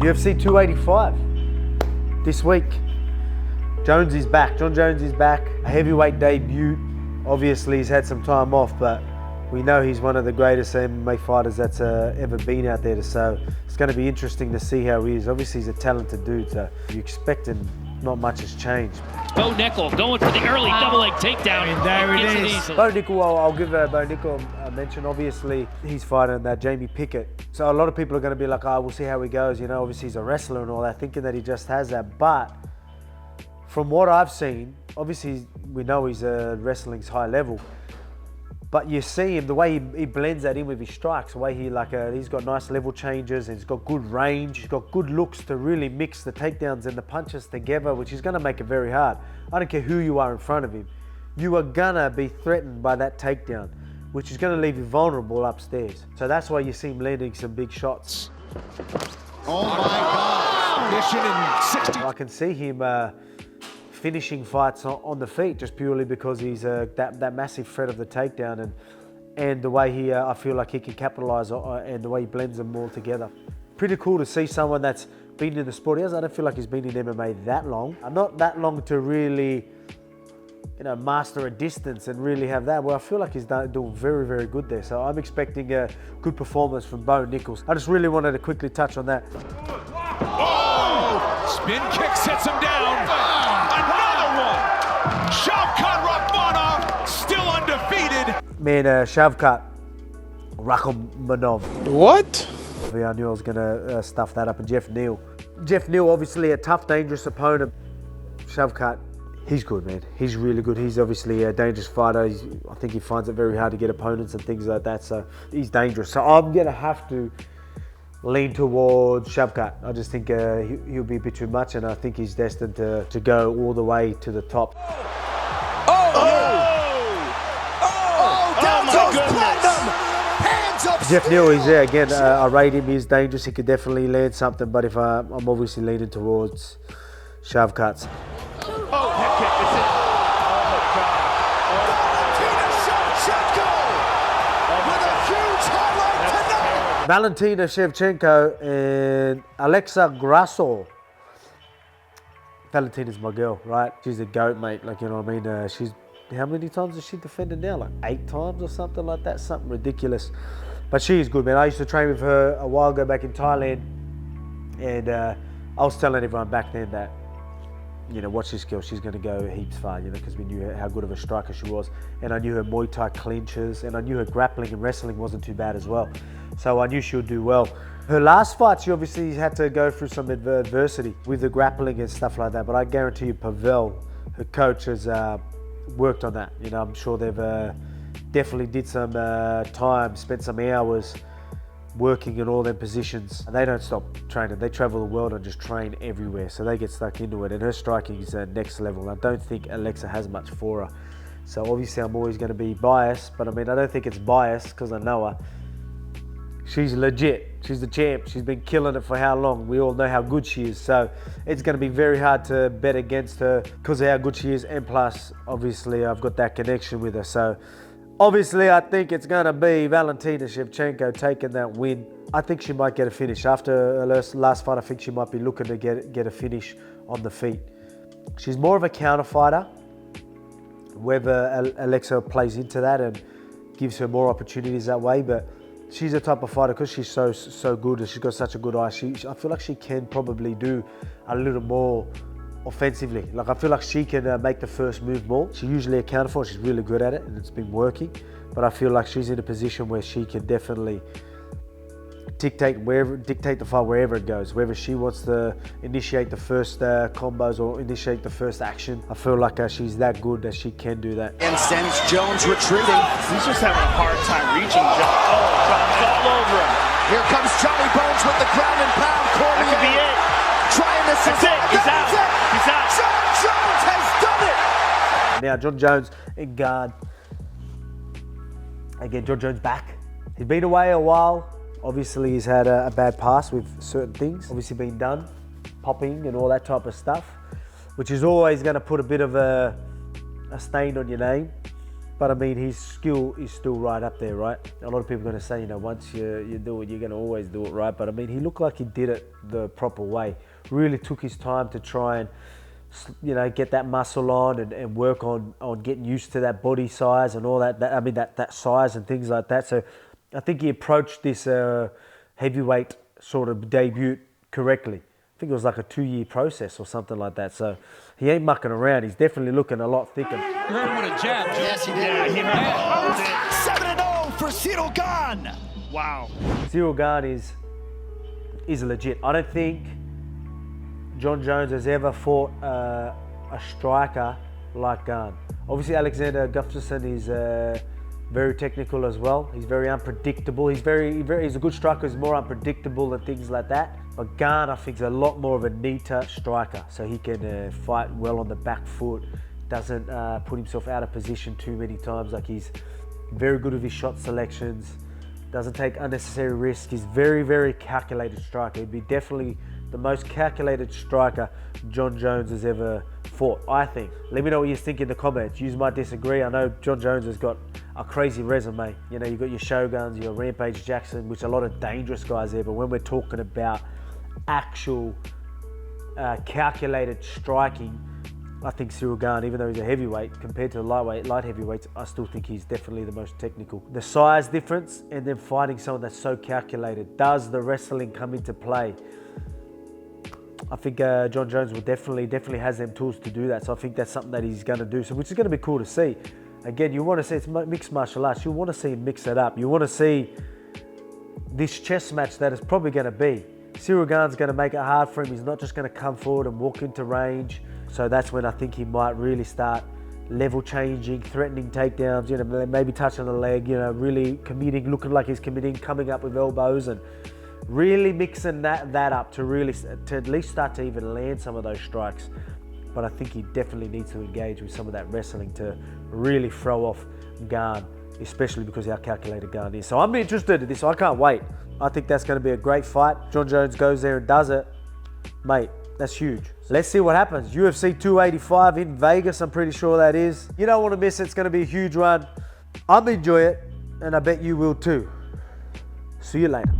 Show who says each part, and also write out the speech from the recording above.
Speaker 1: UFC 285 this week. Jones is back. Jon Jones is back. A heavyweight debut. Obviously, he's had some time off, but we know he's one of the greatest MMA fighters that's ever been out there. So it's going to be interesting to see how he is. Obviously, he's a talented dude, so you expect him. Not much has changed.
Speaker 2: Bo Nickal going for the early double leg takedown.
Speaker 3: And there it is.
Speaker 1: Bo Nickal, I'll give Bo Nickal a mention. Obviously, he's fighting that Jamie Pickett. So a lot of people are going to be like, oh, we'll see how he goes. You know, obviously he's a wrestler and all that, thinking that he just has that. But from what I've seen, obviously we know he's wrestling's high level. But you see him, the way he blends that in with his strikes, the way he's got nice level changes, and he's got good range, he's got good looks to really mix the takedowns and the punches together, which is going to make it very hard. I don't care who you are in front of him. You are going to be threatened by that takedown, which is going to leave you vulnerable upstairs. So that's why you see him landing some big shots.
Speaker 3: Oh my God, mission in 60.
Speaker 1: I can see him finishing fights on the feet just purely because he's that massive threat of the takedown and the way I feel like he can capitalize on, and the way he blends them all together. Pretty cool to see someone that's been in the sport. I don't feel like he's been in MMA that long. Not that long to really, master a distance and really have that. Well, I feel like he's doing very, very good there. So I'm expecting a good performance from Bo Nickal. I just really wanted to quickly touch on that.
Speaker 3: Oh! Spin kick sets him down. Shavkat Rakhmonov still undefeated.
Speaker 1: Man, Shavkat Rakhmonov.
Speaker 4: What?
Speaker 1: I knew I was going to stuff that up. And Geoff Neal. Geoff Neal, obviously a tough, dangerous opponent. Shavkat, he's good, man. He's really good. He's obviously a dangerous fighter. I think he finds it very hard to get opponents and things like that. So he's dangerous. So I'm going to have to lean towards Shavkat. I just think he'll be a bit too much, and I think he's destined to go all the way to the top.
Speaker 3: Down goes Platinum! Hands up!
Speaker 1: Geoff Neal is there again. I rate him. He's dangerous. He could definitely land something. But if I'm obviously leaning towards Shavkat.
Speaker 3: Oh, head kick. It's it. Oh, my God. Valentina Shevchenko with a huge highlight tonight.
Speaker 1: Valentina Shevchenko and Alexa Grasso. Valentina's my girl, right? She's a goat, mate. Like, you know what I mean? She's, how many times has she defended now? Like 8 times or something like that? Something ridiculous. But she is good, man. I used to train with her a while ago back in Thailand. And I was telling everyone back then that, watch this girl. She's going to go heaps far, because we knew how good of a striker she was. And I knew her Muay Thai clinches. And I knew her grappling and wrestling wasn't too bad as well. So I knew she would do well. Her last fight, she obviously had to go through some adversity with the grappling and stuff like that. But I guarantee you, Pavel, her coach, has worked on that. I'm sure they've definitely did some time, spent some hours working in all their positions. And they don't stop training. They travel the world and just train everywhere. So they get stuck into it. And her striking is next level. I don't think Alexa has much for her. So obviously I'm always going to be biased. But I don't think it's biased because I know her. She's legit. She's the champ. She's been killing it for how long? We all know how good she is. So it's going to be very hard to bet against her because of how good she is. And plus, obviously, I've got that connection with her. So obviously, I think it's going to be Valentina Shevchenko taking that win. I think she might get a finish. After her last fight, I think she might be looking to get a finish on the feet. She's more of a counter fighter. Whether Alexa plays into that and gives her more opportunities that way. But she's a type of fighter because she's so good and she's got such a good eye. I feel like she can probably do a little more offensively. Like I feel like she can make the first move more. She's usually a counter fighter. She's really good at it and it's been working. But I feel like she's in a position where she can definitely dictate the fight wherever it goes. Whether she wants to initiate the first combos or initiate the first action. I feel like she's that good that she can do that.
Speaker 5: And sends Jones retreating.
Speaker 6: He's just having a hard time reaching Jones. Oh, Jones all over him.
Speaker 5: Here comes Johnny Bones with the ground and pound. Cormier.
Speaker 6: That could be it.
Speaker 5: Trying to
Speaker 6: That's it. He's out. He's out.
Speaker 5: Jon Jones has done it.
Speaker 1: Now Jon Jones in guard. Again, Jon Jones back. He's been away a while. Obviously, he's had a bad past with certain things. Obviously been done, popping and all that type of stuff, which is always going to put a bit of a stain on your name. But I mean, his skill is still right up there, right? A lot of people are going to say, you know, once you do it, you're going to always do it right. But I mean, he looked like he did it the proper way. Really took his time to try and, you know, get that muscle on and work on getting used to that body size and all that. I mean, that size and things like that. So I think he approached this heavyweight sort of debut correctly. I think it was like a 2-year process or something like that. So he ain't mucking around. He's definitely looking a lot thicker.
Speaker 6: You heard him with a jab.
Speaker 5: Yes, he did.
Speaker 6: Yeah, he heard
Speaker 5: 7-0 for Ciryl Gane.
Speaker 6: Wow.
Speaker 1: Ciryl Gane is legit. I don't think Jon Jones has ever fought a striker like Gane. Obviously, Alexander Gustafsson is very technical as well. He's very unpredictable. He's a good striker. He's more unpredictable and things like that. But Gane, I think, is a lot more of a neater striker. So he can fight well on the back foot. Doesn't put himself out of position too many times. Like, he's very good with his shot selections. Doesn't take unnecessary risks. He's very, very calculated striker. He'd be definitely the most calculated striker Jon Jones has ever fought, I think. Let me know what you think in the comments. You might disagree. I know Jon Jones has got a crazy resume. You know, you've got your Shoguns, your Rampage Jackson, which a lot of dangerous guys there. But when we're talking about actual calculated striking, I think Ciryl Gane, even though he's a heavyweight, compared to the light heavyweights, I still think he's definitely the most technical. The size difference and then fighting someone that's so calculated. Does the wrestling come into play? I think Jon Jones will definitely has them tools to do that. So I think that's something that he's going to do. So which is going to be cool to see. Again, you want to see, it's mixed martial arts. You want to see him mix it up. You want to see this chess match that is probably going to be. Ciryl Gane's going to make it hard for him. He's not just going to come forward and walk into range. So that's when I think he might really start level changing, threatening takedowns, you know, maybe touching the leg, you know, really committing, looking like he's committing, coming up with elbows and really mixing that up to at least start to even land some of those strikes. But I think he definitely needs to engage with some of that wrestling to really throw off Gane, especially because of how calculated Gane is. So I'm interested in this. I can't wait. I think that's going to be a great fight. Jon Jones goes there and does it. Mate, that's huge. Let's see what happens. UFC 285 in Vegas, I'm pretty sure that is. You don't want to miss it. It's going to be a huge run. I'm enjoy it, and I bet you will too. See you later.